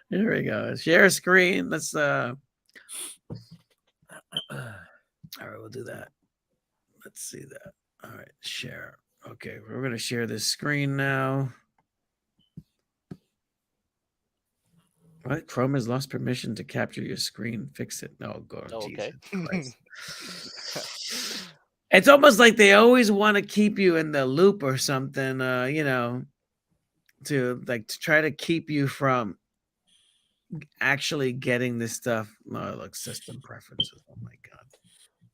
Here we go. Share screen. Let's all right, we'll do that. Let's see that. All right, share. Okay, we're gonna share this screen now. What? Chrome has lost permission to capture your screen. Fix it. No, go. Oh, okay. It's almost like they always want to keep you in the loop or something. You know, to try to keep you from actually getting this stuff. No, look, system preferences. Oh my god.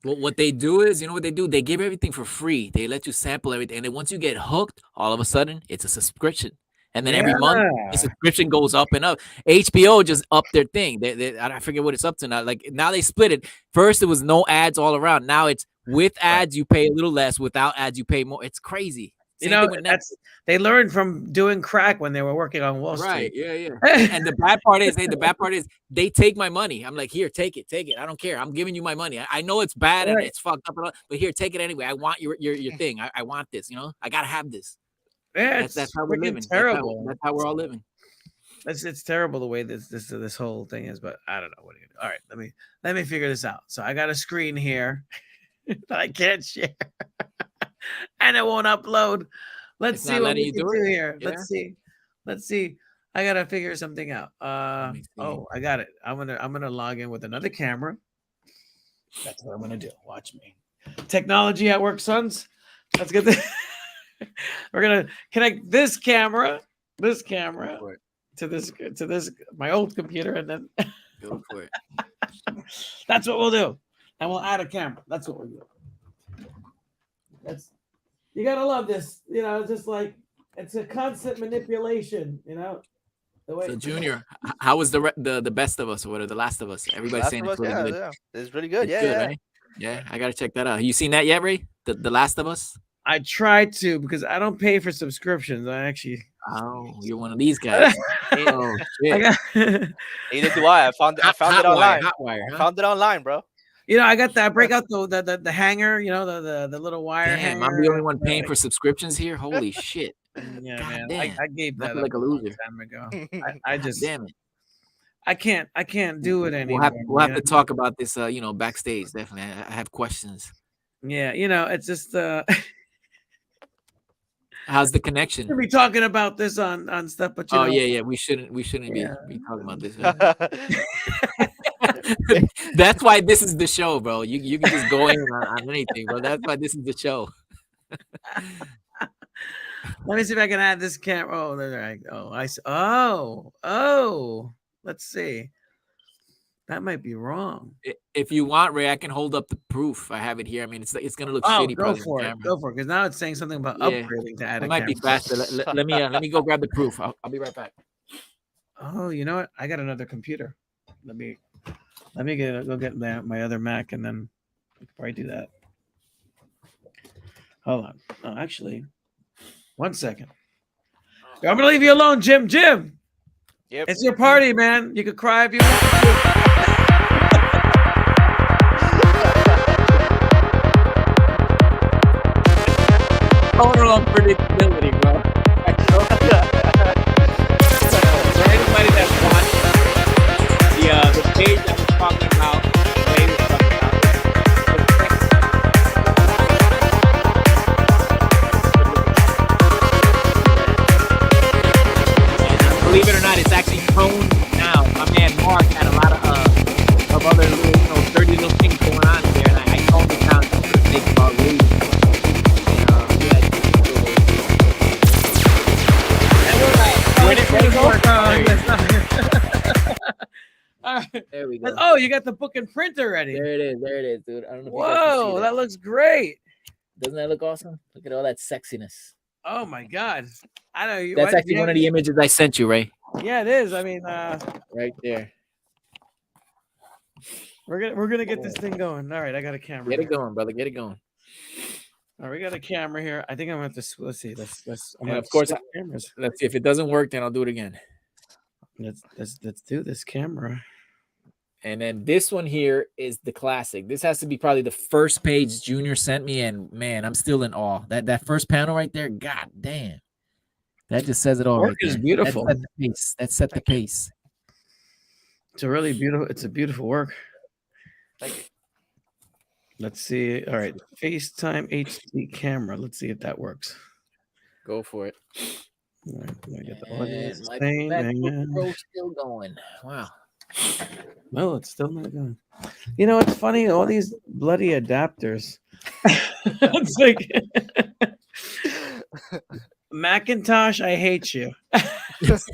Well, what they do is, you know what they do? They give everything for free. They let you sample everything, and then once you get hooked, all of a sudden it's a subscription. And then every month the subscription goes up and up. HBO just upped their thing. I forget what it's up to now. Like now they split it. First it was no ads all around. Now it's with ads you pay a little less. Without ads you pay more. It's crazy. You know, they learned from doing crack when they were working on Wall Street. Right? Yeah. And the bad part is, they take my money. I'm like, here, take it. I don't care. I'm giving you my money. I know it's bad and it's fucked up, but here, take it anyway. I want your thing. I want this. You know, I gotta have this. Yeah, that's how we're living. Terrible. That's how we're all living. It's terrible the way this whole thing is, but I don't know what to do. All right, let me figure this out. So I got a screen here that I can't share, and it won't upload. Let's see what we can do here. Yeah. Let's see. I gotta figure something out. Oh, I got it. I'm gonna log in with another camera. That's what I'm gonna do. Watch me. Technology at work, sons. Let's get this. We're gonna connect this camera to this my old computer, and then go for it. That's what we'll do, and we'll add a camera. That's what we'll do. You gotta love this, you know. Just like it's a constant manipulation, you know. So Junior, how was the Best of Us or the Last of Us? Everybody's saying it's really good. Yeah. It's really good. It's good, right? Yeah, I gotta check that out. You seen that yet, Ray? The Last of Us? I tried to because I don't pay for subscriptions. I actually. Oh, you're one of these guys. Oh shit. Neither do I. I found it online. I found it online, bro. You know, I got that. Break out the hanger. You know, the little wire. Damn, I'm the only one paying for subscriptions here. Holy shit. Yeah, God, man. I gave that like a loser. Time ago. I just damn it. I can't do it anymore. We'll have to talk about this. You know, backstage. Definitely, I have questions. Yeah, you know, it's just. How's the connection? We'll be talking about this on stuff, but you know, yeah, we shouldn't be talking about this. That's why this is the show, bro. You can just go in on anything, bro. That's why this is the show. Let me see if I can add this camera. Oh, there I go. I see. Oh. Let's see. That might be wrong. If you want, Ray, I can hold up the proof. I have it here. I mean, it's gonna look shitty. Go for it. Because now it's saying something about upgrading to add. It might be faster. Let me go grab the proof. I'll be right back. Oh, you know what? I got another computer. Let me go get my other Mac, and then we can probably do that. Hold on. No, actually, 1 second. I'm gonna leave you alone, Jim. Yep. It's your party, man. You could cry if you want to. Total unpredictability, bro. For anybody that's watching the page that we're talking about, believe it or not, it's actually toned now. My man Marc had a lot of other little, dirty little things going on there, and I toned it down just for the sake of our reading. we go. Oh, you got the book and print already. There it is, dude. I don't know if you guys can Whoa, see that looks great. Doesn't that look awesome? Look at all that sexiness. Oh my God. I know you. That's actually one of the images I sent you, Ray. Yeah, it is. I mean, right there. We're gonna get this thing going. All right, I got a camera. Get it going, brother. Get it going. All right, we got a camera here. I think I'm gonna have to. Let's see. And of course, let's see if it doesn't work, then I'll do it again. Let's do this camera. And then this one here is the classic. This has to be probably the first page Junior sent me, and man, I'm still in awe. That first panel right there, god damn, that just says it all. Work right is there. beautiful. That set the pace. It's a really beautiful. It's a beautiful work. Thank you. Let's see. All right, FaceTime HD camera. Let's see if that works. Go for it. All right, I get the And audience my thing, MacBook Pro still going. Wow. No, it's still not going. You know, it's funny. All these bloody adapters. It's like Macintosh. I hate you. There's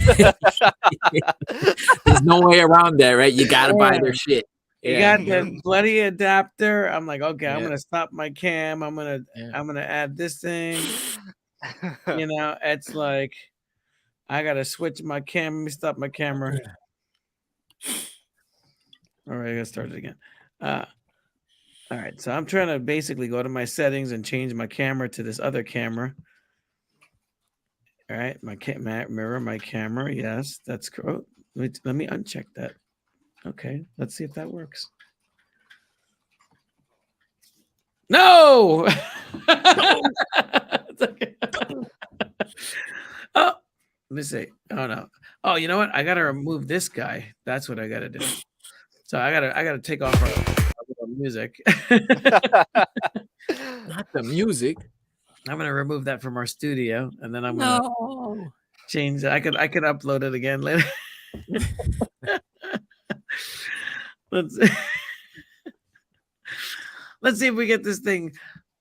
no way around that, right? You gotta buy their shit. You got the bloody adapter. I'm like, okay, I'm Yeah. gonna stop my cam. I'm gonna add this thing. You know, it's like I gotta switch my cam. Let me stop my camera. All right, I gotta start it again. All right, so I'm trying to basically go to my settings and change my camera to this other camera. All right, my mirror, my camera. Yes, that's cool. Let me uncheck that. Okay, let's see if that works. No! It's okay. Oh, let me see. Oh no. Oh, you know what? I gotta remove this guy. That's what I gotta do. So I gotta take off our music. Not the music. I'm gonna remove that from our studio, and then I'm gonna change it. I could upload it again later. Let's see if we get this thing.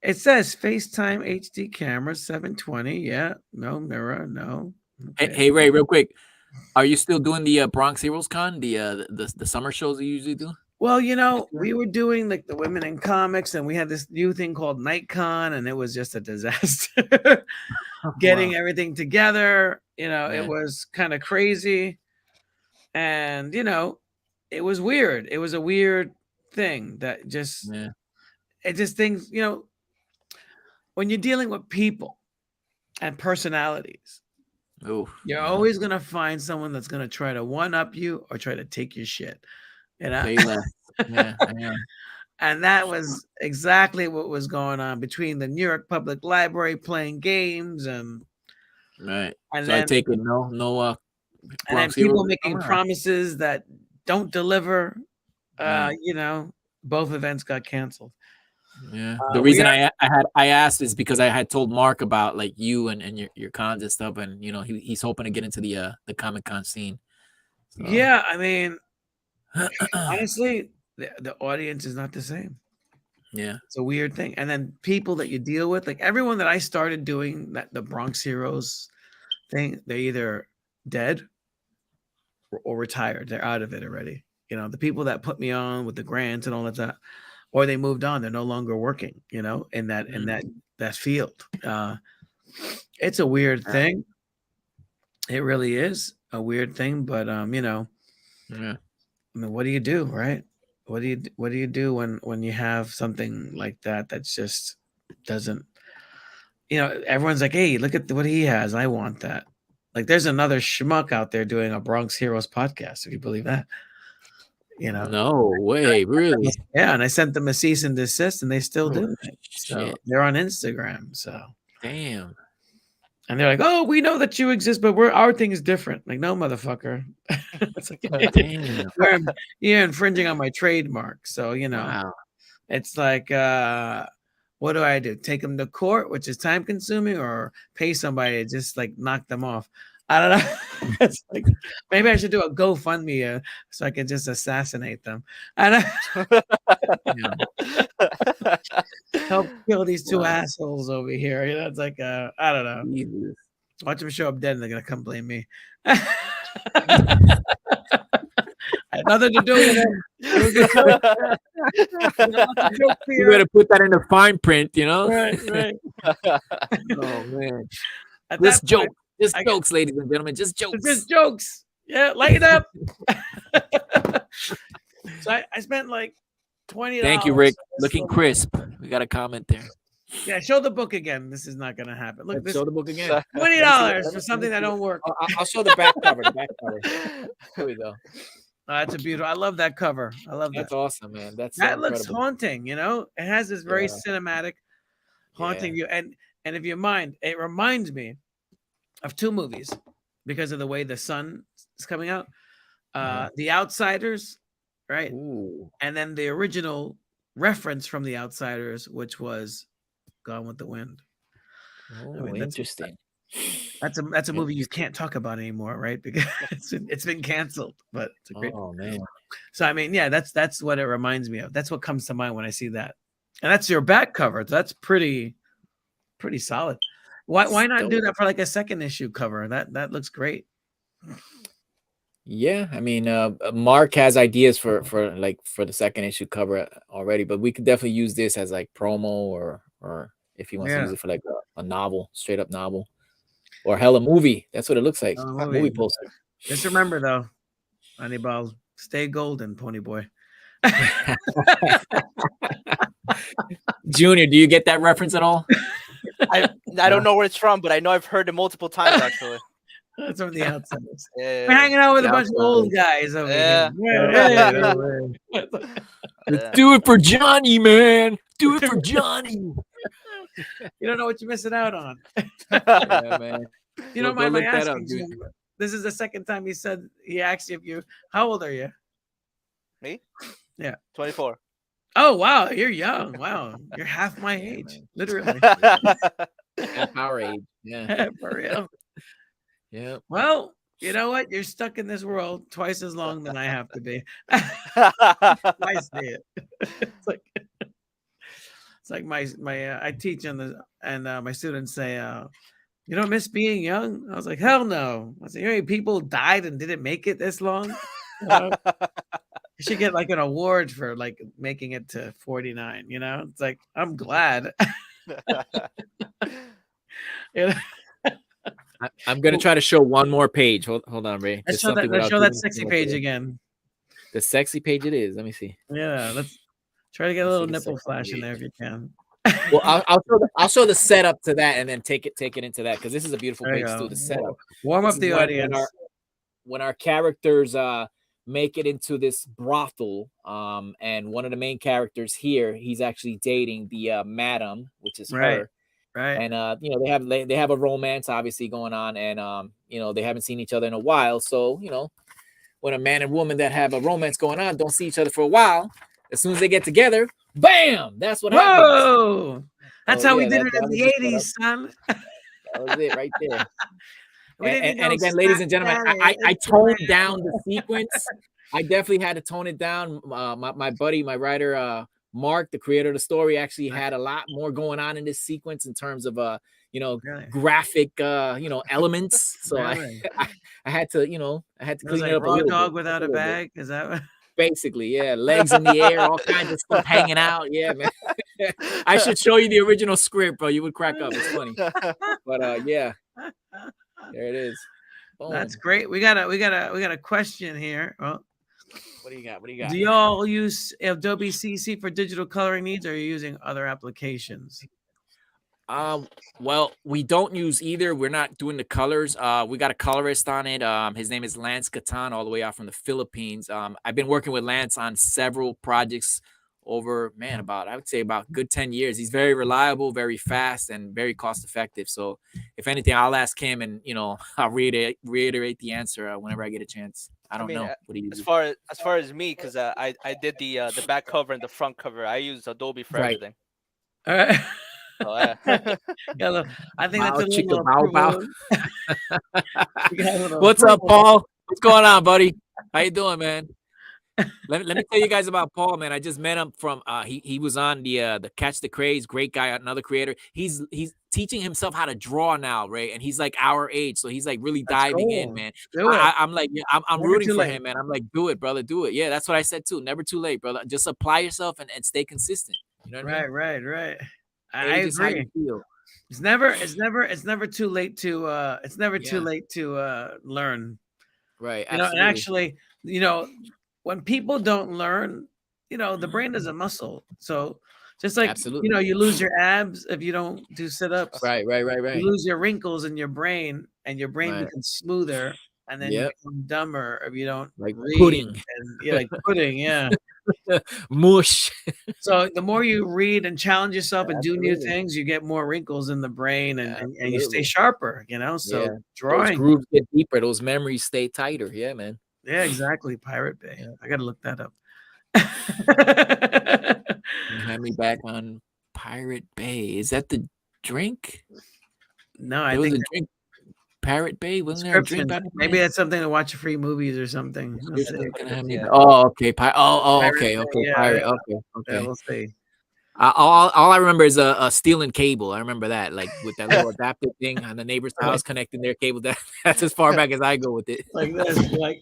It says FaceTime HD camera 720. Yeah, no mirror, no. Okay. Hey Ray, real quick, are you still doing the Bronx Heroes Con, the summer shows you usually do? Well, you know, we were doing like the women in comics, and we had this new thing called NightCon, and it was just a disaster. Getting everything together, you know, it was kind of crazy, and you know, it was weird. It was a weird thing that just, it just things, you know, when you're dealing with people and personalities, you're always gonna find someone that's gonna try to one up you or try to take your shit. You know? And that was exactly what was going on between the New York Public Library playing games and and so then, I take it and then people making promises that don't deliver. You know, both events got canceled. Yeah. The reason I asked is because I had told Marc about like you and your cons and stuff, and you know he's hoping to get into the Comic-Con scene. So. Yeah, I mean, honestly, the audience is not the same. Yeah, it's a weird thing. And then people that you deal with, like everyone that I started doing the Bronx Heroes thing, they're either dead or retired. They're out of it already. You know, the people that put me on with the grants and all of that, or they moved on. They're no longer working, you know, in that field. It's a weird thing. It really is a weird thing, but you know, I mean, what do you do, right? What do you do when you have something like that that's just doesn't, you know, everyone's like, hey, look at what he has. I want that. Like there's another schmuck out there doing a Bronx Heroes podcast, if you believe that. You know, no way, really? Yeah, and I sent them a cease and desist, and they still do it. So they're on Instagram. So damn. And they're like, "Oh, we know that you exist, but our thing is different." Like, no, motherfucker. It's like, you're infringing on my trademark. So you know, it's like, what do I do? Take them to court, which is time consuming, or pay somebody to just like knock them off? I don't know. It's like maybe I should do a GoFundMe so I can just assassinate them. And help kill these two assholes over here. You know, it's like I don't know. Jesus. Watch them show up dead and they're gonna come blame me. I Nothing to do with it. It was a joke. You better put that in the fine print, you know? Right, right. Oh, man. At Just that joke. point, Just I- jokes, ladies and gentlemen. Just it's jokes. just jokes. Yeah, light up. So I spent like $20. Thank you, Rick. on this Looking little- crisp. We got a comment there. Yeah, show the book again. This is not gonna happen. Look, Let's this show the book again. $20 for something that don't work. I'll show the back cover. The back cover. Here we go. Oh, that's a beautiful. I love that cover. I love that. That's awesome, man. That's so That looks incredible. haunting. You know, it has this very Yeah. cinematic, haunting you. And if you mind, it reminds me of two movies because of the way the sun is coming out. The Outsiders, right? Ooh. And then the original reference from The Outsiders, which was Gone with the Wind. Oh, mean, that's- interesting. That's a movie you can't talk about anymore, right? Because it's been canceled. But it's a great. Oh, man. So I mean, yeah, that's what it reminds me of. That's what comes to mind when I see that. And that's your back cover. That's pretty solid. Why not do that for like a second issue cover? That looks great. Yeah, I mean, Marc has ideas for the second issue cover already, but we could definitely use this as like promo or if he wants to use it for like a novel, straight up novel, or hell, a movie. That's what it looks like. Movie poster. Just remember though, Anibal, stay golden, Pony Boy. Junior, do you get that reference at all? I don't know where it's from, but I know I've heard it multiple times actually. That's from The Outsiders. Yeah. We're hanging out with a The bunch of old guys over Yeah. here. Let's do it for Johnny, man. Do it for Johnny. You don't know what you're missing out on. Yeah, man. You don't Go mind my look that up, asking. dude. Junior. This is the second time he asked you if you. How old are you? Me? Yeah. 24. Oh wow, you're young. Wow, you're half my age, man. literally. Half our age. Yeah. For real. Yeah. Well, you know what? You're stuck in this world twice as long than I have to be. I see it. It's like my I teach and my students say, you don't miss being young? I was like, hell no. I said, you know how many people died and didn't make it this long? You should get like an award for like making it to 49, you know? It's like, I'm glad. You know? I'm gonna try to show one more page. Hold on, Ray. Let's Just show that, something let's without show that giving sexy too much page away. again. The sexy page it is. Let me see. Yeah, let's try to get a Let's little see the nipple sexy flash in page. there if you can. Well, I'll show the setup to that and then take it into that because this is a beautiful There you page go. too. The setup. Warm This up is the audience. When our characters make it into this brothel, and one of the main characters here, he's actually dating the madam, which is her. Right. And they have a romance obviously going on, and they haven't seen each other in a while. So when a man and woman that have a romance going on don't see each other for a while, as soon as they get together, bam! That's what happens. Whoa! That's So, how we yeah, did that it in was the the 80s, son. That was it right there. We didn't And know again, ladies and gentlemen, Snapchat, I toned down the sequence. I definitely had to tone it down. My buddy, my writer, Marc, the creator of the story, actually had a lot more going on in this sequence in terms of Really? graphic elements. So Really? I had to It was clean like it up a raw little dog bit. without a little bit. bag. Is that what? Basically, yeah, legs in the air, all kinds of stuff hanging out. Yeah, man. I should show you the original script, bro. You would crack up. It's funny. But yeah, there it is. Boom. That's great. We got a question here. Well, What do you got? What do you got? do y'all use Adobe CC for digital coloring needs, or are you using other applications? Well, we don't use either. We're not doing the colors. We got a colorist on it. His name is Lance Catan, all the way out from the Philippines. I've been working with Lance on several projects over, I would say about good 10 years. He's very reliable, very fast, and very cost effective. So if anything, I'll ask him, and I'll reiterate the answer whenever I get a chance. I don't know what he uses. As far as me, because I did the back cover and the front cover. I use Adobe for Right. everything. All right. So, yeah. I think that's a Chica, little bow, bow. approval. We got a little What's up, approval. Paul? What's going on, buddy? How you doing, man? Let me tell you guys about Paul, man. I just met him from he was on the Catch the Craze, great guy, another creator. He's teaching himself how to draw now, Ray, and he's like our age, so he's like really That's diving in, cool. man. Do it. I'm like, yeah, I'm Never rooting too for late. him, man. I'm like, do it, brother, do it. Yeah, that's what I said too. Never too late, brother. Just apply yourself and stay consistent. You know what I mean? Right. I Age is how agree. you feel. It's never too late to too Yeah. late to learn. Right. You know, and Absolutely. actually, you know, when people don't learn, you know, the brain is a muscle. So just like Absolutely. you know, you lose your abs if you don't do sit-ups. Right. You lose your wrinkles in your brain, and your brain Right. becomes smoother, and then you Yep. become dumber if you don't Like read. pudding. And you're like pudding, yeah. Mush. So the more you read and challenge yourself and do new Absolutely. things, you get more wrinkles in the brain, and you stay Absolutely. sharper. You know, so Yeah. Those drawing. grooves get deeper. Those memories stay tighter. Yeah, man. Yeah, exactly. Pirate Bay. Yeah. I gotta look that up. You had me back on Pirate Bay. Is that the drink? No, I There was think a drink. Pirate Bay. Wasn't there a drink? description. Maybe that's something to watch free movies or something. We'll see. Yeah. Oh, okay. Pirate Okay. Bay, yeah, Pirate. yeah. Okay. Yeah, we'll see. All I remember is a stealing cable. I remember that, like with that little adapter thing on the neighbor's house connecting their cable. That's as far back as I go with it. Like this, like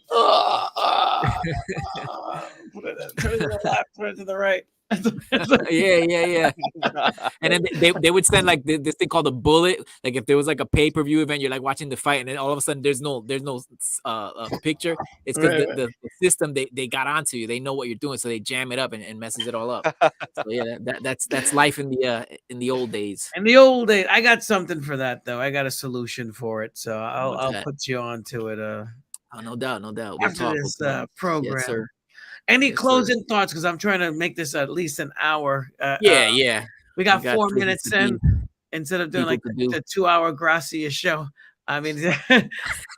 put it to the left, put it to the right. Yeah. And then they would send like this thing called a bullet. Like if there was like a pay-per-view event, you're like watching the fight, and then all of a sudden there's no picture. It's because Right. the system they got onto you. They know what you're doing, so they jam it up and messes it all up. So yeah, that's life in the old days. In the old days, I got something for that though. I got a solution for it, so I'll that? put you on to it. Oh, no doubt. We'll After talk. this We'll talk. program. Yes, sir. Any Yes, sir. closing thoughts? Because I'm trying to make this at least an hour. Yeah. We got We got 4 things minutes to in do. instead of doing People like to do. the 2-hour Gracia show. I mean, and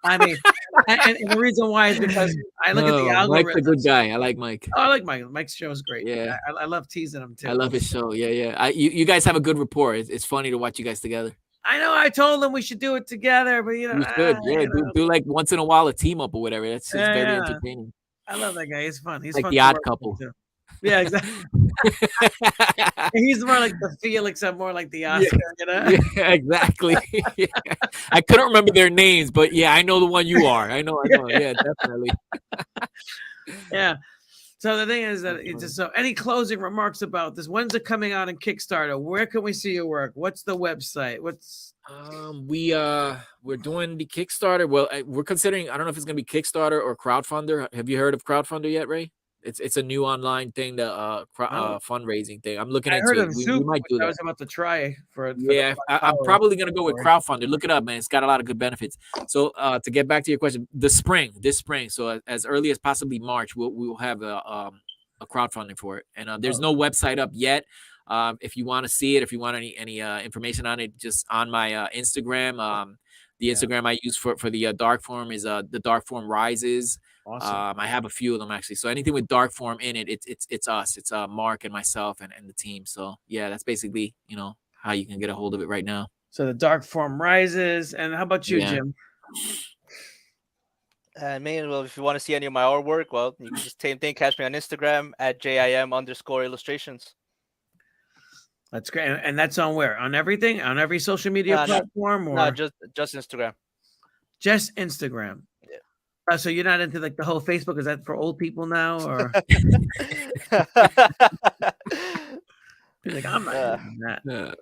the reason why is because I look at the algorithm. Mike's a good guy. I like Mike. Oh, I like Mike. Mike's show is great. Yeah. I love teasing him too. I love his show. Yeah. You guys have a good rapport. It's funny to watch you guys together. I know. I told him we should do it together, but you know, You should. Yeah, you know. do like once in a while a team up or whatever. It's very Yeah. entertaining. I love that guy. He's fun. He's Like fun the to Odd work Couple. with, too. Yeah, exactly. He's more like the Felix. I'm more like the Oscar. You know? Yeah, exactly. Yeah. I couldn't remember their names, but yeah, I know the one you are. I know. Yeah, definitely. Yeah. So the thing is that it's just so. Any closing remarks about this? When's it coming out in Kickstarter? Where can we see your work? What's the website? What's We're doing the Kickstarter. Well, we're considering. I don't know if it's gonna be Kickstarter or crowdfunder. Have you heard of crowdfunder yet, Ray? It's a new online thing, fundraising thing. I'm looking I into heard it. of We Soup, might do which I that. was about to try for Yeah, I'm probably gonna go with crowdfunder. Look it up, man. It's got a lot of good benefits. So to get back to your question, this spring, so as early as possibly March, we'll have a crowdfunding for it. And there's no website up yet. If you want to see it, if you want any information on it, just on my Instagram. The Instagram I use for the Darkform is the Darkform Rises. Awesome. I have a few of them actually. So anything with Darkform in it, it's us. It's Marc and myself and the team. So yeah, that's basically how you can get a hold of it right now. So the Darkform Rises. And how about you, Jim? Well, if you want to see any of my artwork, well, you can just same thing. Catch me on Instagram at JIM_illustrations. That's great. And that's on where? On everything? On every social media platform? Or no, just Instagram. Just Instagram. Yeah. So you're not into like the whole Facebook? Is that for old people now? Or you're like, I'm not doing that.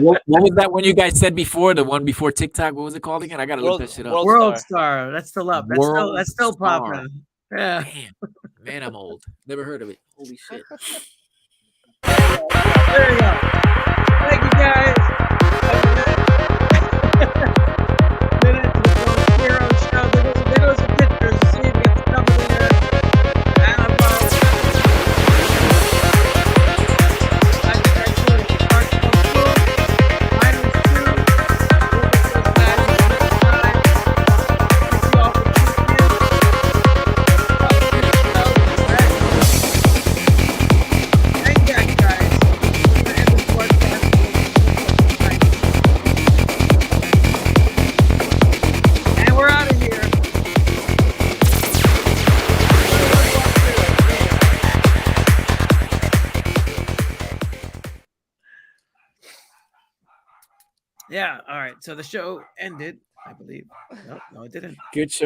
What was that one you guys said before? The one before TikTok? What was it called again? I gotta look that shit up. World Star. That's still up. That's still popping. Yeah. Damn. Man, I'm old. Never heard of it. Holy shit. There you go. Thank you, guys. Hero show. Videos and pictures. See if it's coming there. Thank you, guys. Yeah. All right. So the show ended, I believe. No, it didn't. Good show.